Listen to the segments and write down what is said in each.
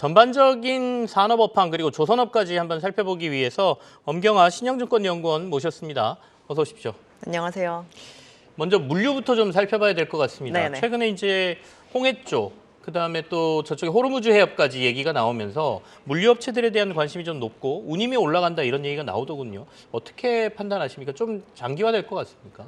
전반적인 산업 업황 그리고 조선업까지 한번 살펴보기 위해서 엄경아 신영증권연구원 모셨습니다. 어서 오십시오. 안녕하세요. 먼저 물류부터 좀 살펴봐야 될 것 같습니다. 네네. 최근에 이제 홍해 쪽, 그다음에 또 저쪽에 호르무즈 해협까지 얘기가 나오면서 물류업체들에 대한 관심이 좀 높고 운임이 올라간다 이런 얘기가 나오더군요. 어떻게 판단하십니까? 좀 장기화될 것 같습니까?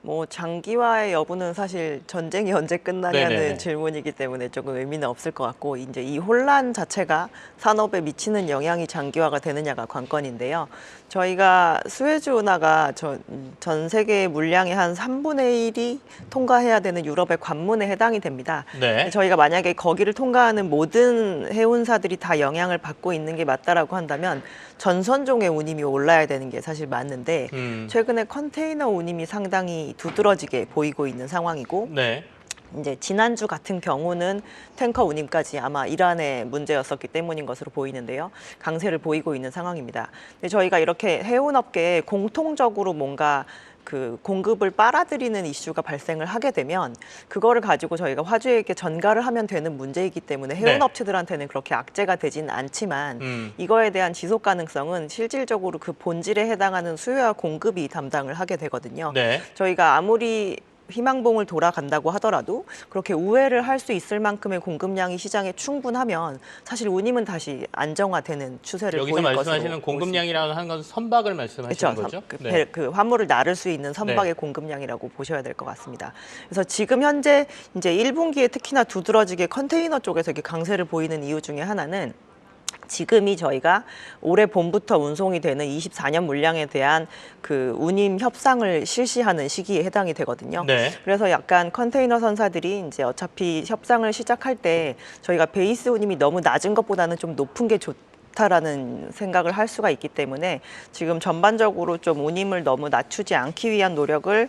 뭐 장기화의 여부는 사실 전쟁이 언제 끝나냐는 네네네. 질문이기 때문에 조금 의미는 없을 것 같고, 이제 이 혼란 자체가 산업에 미치는 영향이 장기화가 되느냐가 관건인데요. 저희가 스웨즈 운하가 전 세계 물량의 한 3분의 1이 통과해야 되는 유럽의 관문에 해당이 됩니다. 네. 저희가 만약에 거기를 통과하는 모든 해운사들이 다 영향을 받고 있는 게 맞다라고 한다면 전선종의 운임이 올라야 되는 게 사실 맞는데, 최근에 컨테이너 운임이 상당히 두드러지게 보이고 있는 상황이고, 네. 이제 지난주 같은 경우는 탱커 운임까지 아마 이란의 문제였었기 때문인 것으로 보이는데요. 강세를 보이고 있는 상황입니다. 근데 저희가 이렇게 해운업계에 공통적으로 뭔가 그 공급을 빨아들이는 이슈가 발생을 하게 되면 그거를 가지고 저희가 화주에게 전가를 하면 되는 문제이기 때문에 해운업체들한테는 그렇게 악재가 되진 않지만 이거에 대한 지속 가능성은 실질적으로 그 본질에 해당하는 수요와 공급이 담당을 하게 되거든요. 네. 저희가 아무리 희망봉을 돌아간다고 하더라도 그렇게 우회를 할 수 있을 만큼의 공급량이 시장에 충분하면 사실 운임은 다시 안정화되는 추세를 여기서 보일 것으로 말씀하시는 공급량이라는 하는 건 선박을 말씀하시는 그렇죠. 거죠? 네. 그 화물을 나를 수 있는 선박의 네. 공급량이라고 보셔야 될 것 같습니다. 그래서 지금 현재 이제 1분기에 특히나 두드러지게 컨테이너 쪽에서 이렇게 강세를 보이는 이유 중에 하나는 지금이 저희가 올해 봄부터 운송이 되는 24년 물량에 대한 그 운임 협상을 실시하는 시기에 해당이 되거든요. 네. 그래서 약간 컨테이너 선사들이 이제 어차피 협상을 시작할 때 저희가 베이스 운임이 너무 낮은 것보다는 좀 높은 게 좋다라는 생각을 할 수가 있기 때문에 지금 전반적으로 좀 운임을 너무 낮추지 않기 위한 노력을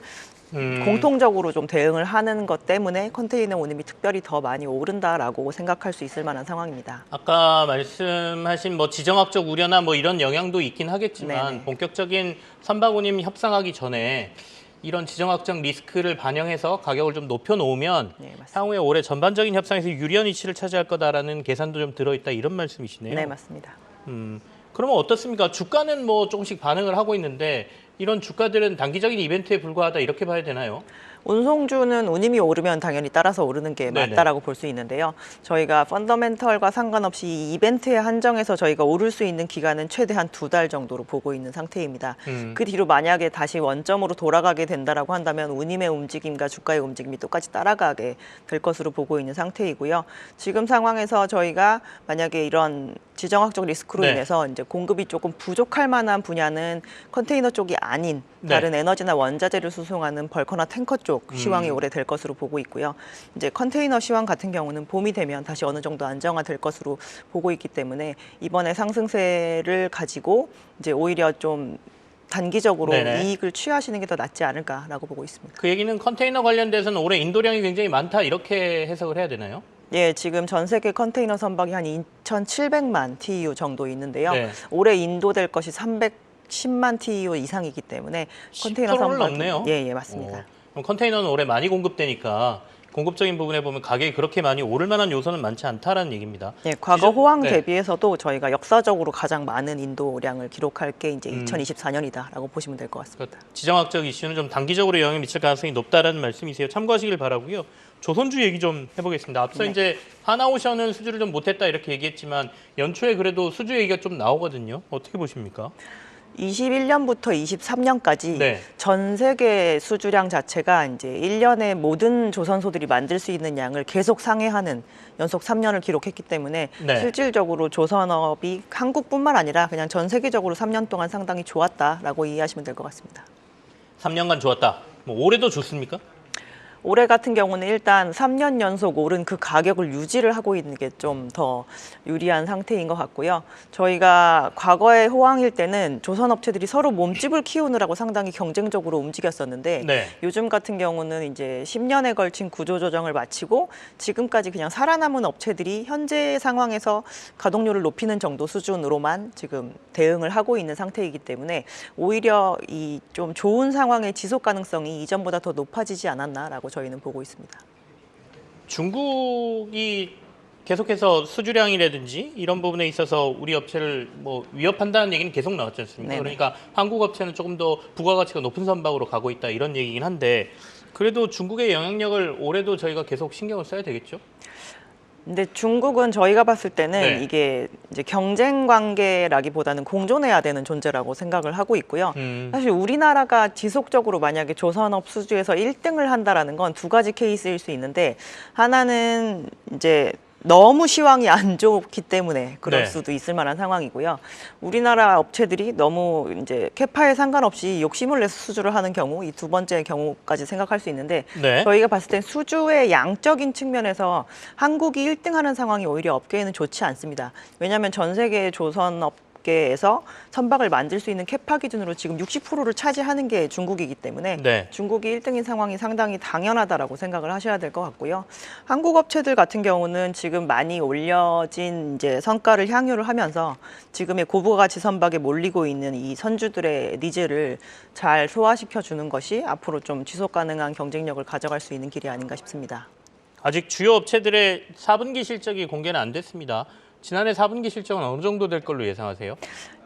공통적으로 좀 대응을 하는 것 때문에 컨테이너 운임이 특별히 더 많이 오른다라고 생각할 수 있을 만한 상황입니다. 아까 말씀하신 뭐 지정학적 우려나 뭐 이런 영향도 있긴 하겠지만 네네. 본격적인 선박운임 협상하기 전에 이런 지정학적 리스크를 반영해서 가격을 좀 높여놓으면 네, 맞습니다. 향후에 올해 전반적인 협상에서 유리한 위치를 차지할 거다라는 계산도 좀 들어있다 이런 말씀이시네요. 네, 맞습니다. 그러면 어떻습니까? 주가는 뭐 조금씩 반응을 하고 있는데 이런 주가들은 단기적인 이벤트에 불과하다 이렇게 봐야 되나요? 운송주는 운임이 오르면 당연히 따라서 오르는 게 네네. 맞다라고 볼 수 있는데요. 저희가 펀더멘털과 상관없이 이 이벤트에 한정해서 저희가 오를 수 있는 기간은 최대한 2달 정도로 보고 있는 상태입니다. 그 뒤로 만약에 다시 원점으로 돌아가게 된다라고 한다면 운임의 움직임과 주가의 움직임이 똑같이 따라가게 될 것으로 보고 있는 상태이고요. 지금 상황에서 저희가 만약에 이런 지정학적 리스크로 네. 인해서 이제 공급이 조금 부족할 만한 분야는 컨테이너 쪽이 아닌 다른 에너지나 원자재를 수송하는 벌커나 탱커 쪽 시황이 올해 될 것으로 보고 있고요. 이제 컨테이너 시황 같은 경우는 봄이 되면 다시 어느 정도 안정화될 것으로 보고 있기 때문에 이번에 상승세를 가지고 이제 오히려 좀 단기적으로 네네. 이익을 취하시는 게 더 낫지 않을까라고 보고 있습니다. 그 얘기는 컨테이너 관련돼서는 올해 인도량이 굉장히 많다 이렇게 해석을 해야 되나요? 예, 지금 전 세계 컨테이너 선박이 한 2,700만 TEU 정도 있는데요. 네. 올해 인도될 것이 310만 TEU 이상이기 때문에 컨테이너 10%를 선박이 넘네요. 예, 맞습니다. 그럼 컨테이너는 올해 많이 공급되니까 공급적인 부분에 보면 가격이 그렇게 많이 오를 만한 요소는 많지 않다라는 얘기입니다. 예, 과거 호황 네. 대비해서도 저희가 역사적으로 가장 많은 인도량을 기록할 게 이제 2024년이다라고 보시면 될 것 같습니다. 그러니까 지정학적 이슈는 좀 단기적으로 영향을 미칠 가능성이 높다라는 말씀이세요. 참고하시길 바라고요. 조선주 얘기 좀 해보겠습니다. 앞서 네. 이제 하나오션은 수주를 좀 못했다 이렇게 얘기했지만 연초에 그래도 수주 얘기가 좀 나오거든요. 어떻게 보십니까? 21년부터 23년까지 네. 전 세계 수주량 자체가 이제 1년에 모든 조선소들이 만들 수 있는 양을 계속 상회하는 연속 3년을 기록했기 때문에 네. 실질적으로 조선업이 한국뿐만 아니라 그냥 전 세계적으로 3년 동안 상당히 좋았다라고 이해하시면 될 것 같습니다. 3년간 좋았다. 뭐 올해도 좋습니까? 올해 같은 경우는 일단 3년 연속 오른 그 가격을 유지를 하고 있는 게 좀 더 유리한 상태인 것 같고요. 저희가 과거에 호황일 때는 조선업체들이 서로 몸집을 키우느라고 상당히 경쟁적으로 움직였었는데 네. 요즘 같은 경우는 이제 10년에 걸친 구조조정을 마치고 지금까지 그냥 살아남은 업체들이 현재 상황에서 가동률을 높이는 정도 수준으로만 지금 대응을 하고 있는 상태이기 때문에 오히려 이 좀 좋은 상황의 지속 가능성이 이전보다 더 높아지지 않았나라고 저희는 보고 있습니다. 중국이 계속해서 수주량이라든지 이런 부분에 있어서 우리 업체를 뭐 위협한다는 얘기는 계속 나왔지 않습니까? 네네. 그러니까 한국 업체는 조금 더 부가가치가 높은 선박으로 가고 있다 이런 얘기긴 한데 그래도 중국의 영향력을 올해도 저희가 계속 신경을 써야 되겠죠? 근데 중국은 저희가 봤을 때는 네. 이게 이제 경쟁 관계라기보다는 공존해야 되는 존재라고 생각을 하고 있고요. 사실 우리나라가 지속적으로 만약에 조선업 수주에서 1등을 한다라는 건 두 가지 케이스일 수 있는데 하나는 이제 너무 시황이 안 좋기 때문에 그럴 네. 수도 있을 만한 상황이고요. 우리나라 업체들이 너무 이제 캐파에 상관없이 욕심을 내서 수주를 하는 경우, 이 두 번째 경우까지 생각할 수 있는데 네. 저희가 봤을 땐 수주의 양적인 측면에서 한국이 1등하는 상황이 오히려 업계에는 좋지 않습니다. 왜냐하면 전 세계 조선업계에서 선박을 만들 수 있는 캐파 기준으로 지금 60%를 차지하는 게 중국이기 때문에 네. 중국이 1등인 상황이 상당히 당연하다라고 생각을 하셔야 될 것 같고요. 한국 업체들 같은 경우는 지금 많이 올려진 이제 성과를 향유를 하면서 지금의 고부가치 선박에 몰리고 있는 이 선주들의 니즈를 잘 소화시켜 주는 것이 앞으로 좀 지속 가능한 경쟁력을 가져갈 수 있는 길이 아닌가 싶습니다. 아직 주요 업체들의 4분기 실적이 공개는 안 됐습니다. 지난해 4분기 실적은 어느 정도 될 걸로 예상하세요?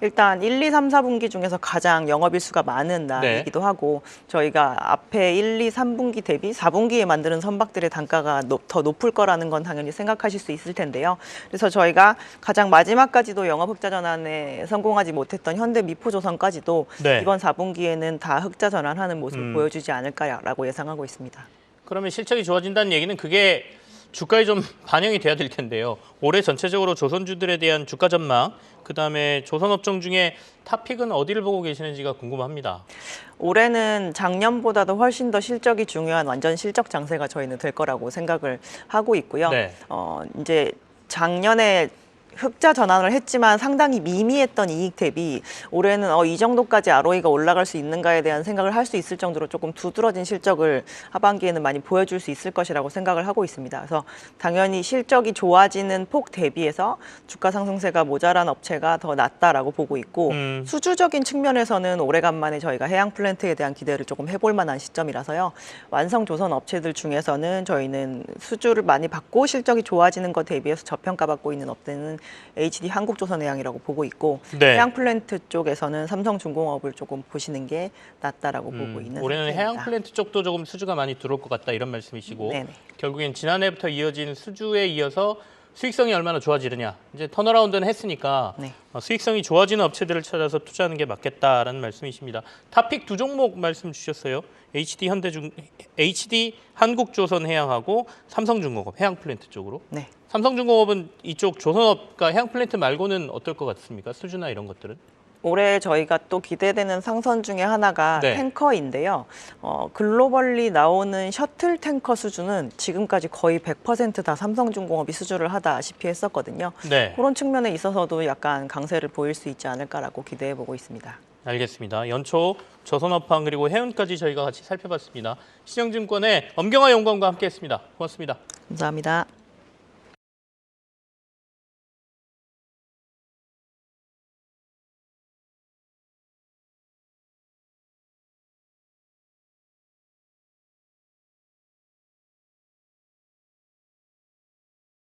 일단 1, 2, 3, 4분기 중에서 가장 영업일수가 많은 날이기도 하고 저희가 앞에 1, 2, 3분기 대비 4분기에 만드는 선박들의 단가가 더 높을 거라는 건 당연히 생각하실 수 있을 텐데요. 그래서 저희가 가장 마지막까지도 영업 흑자 전환에 성공하지 못했던 현대 미포조선까지도 네. 이번 4분기에는 다 흑자 전환하는 모습을 보여주지 않을까라고 예상하고 있습니다. 그러면 실적이 좋아진다는 얘기는 그게 주가에 좀 반영이 돼야 될 텐데요. 올해 전체적으로 조선주들에 대한 주가 전망, 그다음에 조선업종 중에 탑픽은 어디를 보고 계시는지가 궁금합니다. 올해는 작년보다도 훨씬 더 실적이 중요한 완전 실적 장세가 저희는 될 거라고 생각을 하고 있고요. 네. 이제 작년에 흑자 전환을 했지만 상당히 미미했던 이익 대비 올해는 이 정도까지 ROE가 올라갈 수 있는가에 대한 생각을 할 수 있을 정도로 조금 두드러진 실적을 하반기에는 많이 보여줄 수 있을 것이라고 생각을 하고 있습니다. 그래서 당연히 실적이 좋아지는 폭 대비해서 주가 상승세가 모자란 업체가 더 낫다라고 보고 있고 수주적인 측면에서는 오래간만에 저희가 해양 플랜트에 대한 기대를 조금 해볼 만한 시점이라서요. 완성 조선 업체들 중에서는 저희는 수주를 많이 받고 실적이 좋아지는 것 대비해서 저평가받고 있는 업체는 HD 한국조선해양이라고 보고 있고 네. 해양 플랜트 쪽에서는 삼성중공업을 조금 보시는 게 낫다라고 보고 있는 올해는 상태입니다. 해양 플랜트 쪽도 조금 수주가 많이 들어올 것 같다 이런 말씀이시고 네네. 결국엔 지난해부터 이어진 수주에 이어서 수익성이 얼마나 좋아지느냐 이제 턴어라운드는 했으니까 네. 수익성이 좋아지는 업체들을 찾아서 투자하는 게 맞겠다라는 말씀이십니다. 탑픽 두 종목 말씀 주셨어요. HD 한국조선해양하고 삼성중공업 해양 플랜트 쪽으로. 네. 삼성중공업은 이쪽 조선업과 해양 플랜트 말고는 어떨 것 같습니까? 수주나 이런 것들은? 올해 저희가 또 기대되는 상선 중에 하나가 네. 탱커인데요. 글로벌리 나오는 셔틀 탱커 수주는 지금까지 거의 100%다 삼성중공업이 수주를 하다시피 했었거든요. 네. 그런 측면에 있어서도 약간 강세를 보일 수 있지 않을까라고 기대해 보고 있습니다. 알겠습니다. 연초 조선업황 그리고 해운까지 저희가 같이 살펴봤습니다. 신영증권의 엄경화 연구원과 함께했습니다. 고맙습니다. 감사합니다.